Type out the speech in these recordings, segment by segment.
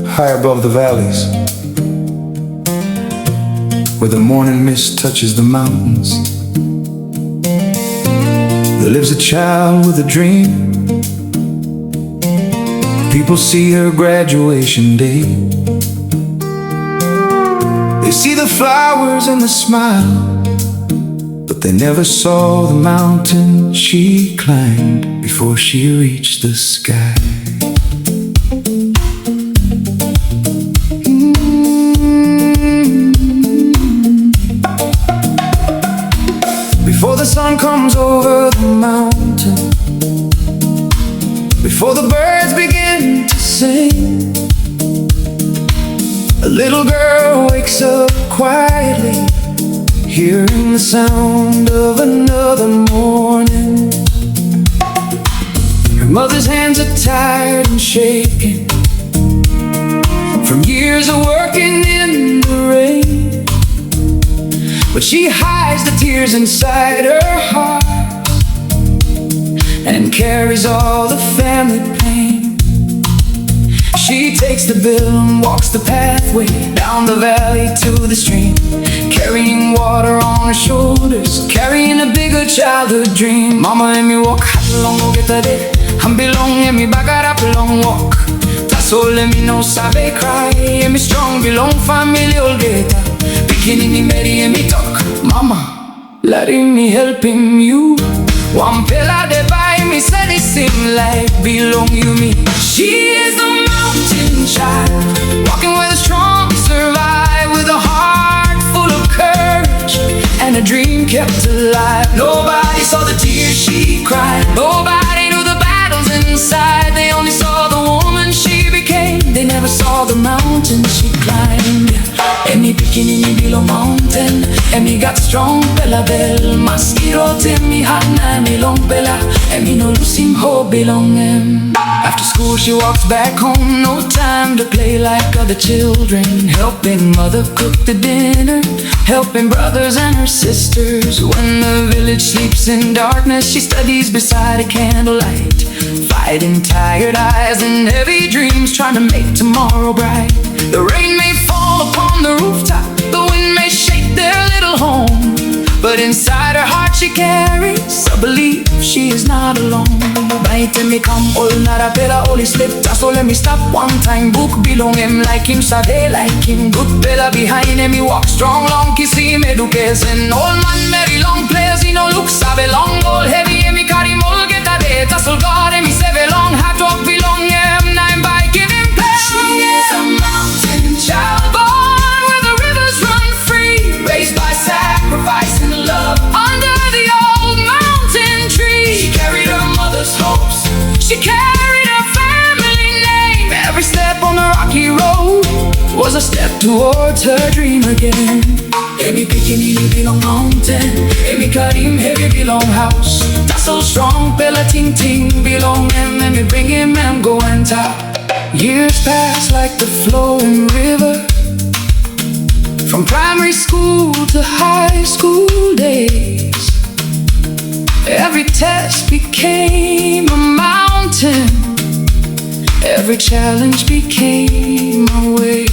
high above the valleys, where the morning mist touches the mountains, there lives a child with a dream. People see her graduation day. They see the flowers and the smile, but they never saw the mountain she climbed before she reached the sky. Before the sun comes over the mountain, before the birds begin to sing, a little girl wakes up quietly, hearing the sound of another morning. Her mother's hands are tired and shaking from years of working in the rain, but she hides the tears inside her heart and carries all the family pain. She takes the bill and walks the pathway down the valley to the stream, carrying water on her shoulders, carrying a bigger childhood dream. Mama and me walk long go get a day, and belong and me back up a long walk. That's all let me know sabe cry, and me strong belong family all get up. Beginning me ready and me talk, mama, letting me help him you. One pillar they buy me said it seem like belong you me. She is the mountain child, walking where the strong survive, with a heart full of courage and a dream kept alive. Nobody saw the tears she cried, nobody knew the battles inside. They only saw the woman she became, they never saw the mountain she climbed. And me bikini me below mountain, and me got strong bella bell. Mosquito till me hot na me long bella, and me no lose him hope belong him. After school she walks back home, no time to play like other children, helping mother cook the dinner, helping brothers and her sisters. When the village sleeps in darkness, she studies beside a candlelight, fighting tired eyes and heavy dreams, trying to make tomorrow bright. The rain may fall upon the rooftop, the wind may shake their little home, but inside her heart she carries a belief she is not alone. Bite me come all not a bella only slip, so let me stop one time. Book belong him like him sabe like him, good bella behind him. He walk strong long kiss him eduques, and old man very long players he no look sabe long all heavy him. He carry mol get a bit that's all God him. He say long hat talk belong him, nine by give him play. She is a mountain child, born where the rivers run free, raised by sacrifice and love under the old mountain tree. She carried her mother's hopes, she carried her family name. Every step on the rocky road was a step towards her dream again. Emi bikini belong mountain, Emi karim heavy belong house. That's so strong, bella ting ting belong him, and me bring him and go and top. Years pass like the flowing river, from primary school to high school days. Every test became a mountain, every challenge became a way.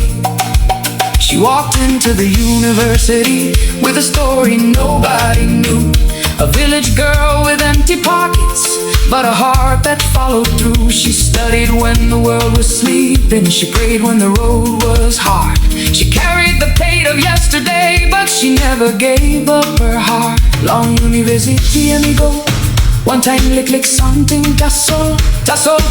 She walked into the university with a story nobody knew, a village girl with empty pockets, but a heart that followed through. She studied when the world was sleeping, she prayed when the road was hard. She carried the weight of yesterday, but she never gave up her heart. Long university and me go, one time lick lick something, that's all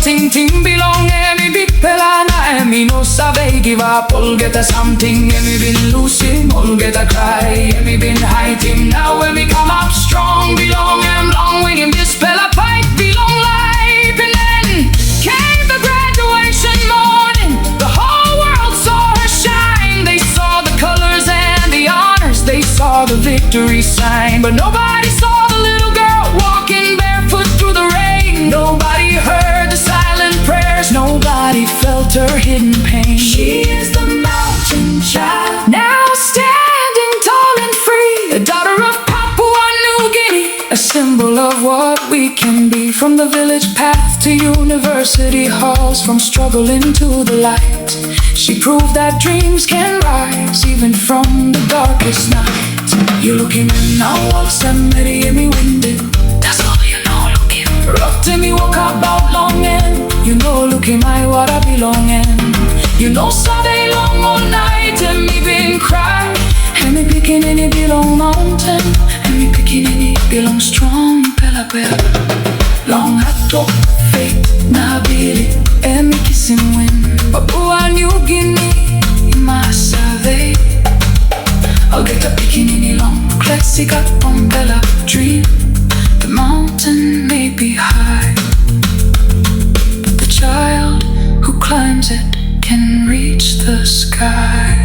ting ting belong. And me big pelana and me no sabe give up, all get a something. And me been losing, all get a cry. And me been hiding, now when me come up strong belong. And long with him this fella pipe belong life. And then came the graduation morning, the whole world saw her shine. They saw the colors and the honors, they saw the victory sign, but nobody saw the little girl walking barefoot through the rain. Nobody heard the silent prayers, nobody felt her hidden pain. She is the mountain child, now standing tall and free, a daughter of Papua New Guinea, a symbol of what we can be. From the village path to university halls, from struggle into the light. She proved that dreams can rise even from the darkest night. You're looking in now, what's that many in me winded? That's all you know, looking. Rock to me, walk about longing. You know, looking my what I belong in. You know, Sunday long all night, and me been crying. And me picking in it belong mountain. And me picking in it belong strong, pela pela. Long hato, fake, na bili. And me kissing wind, Papua New Guinea, in my survey. I'll get a picking in it long, classic at Bella dream. The mountain may be high, but the child who climbs it can reach the sky.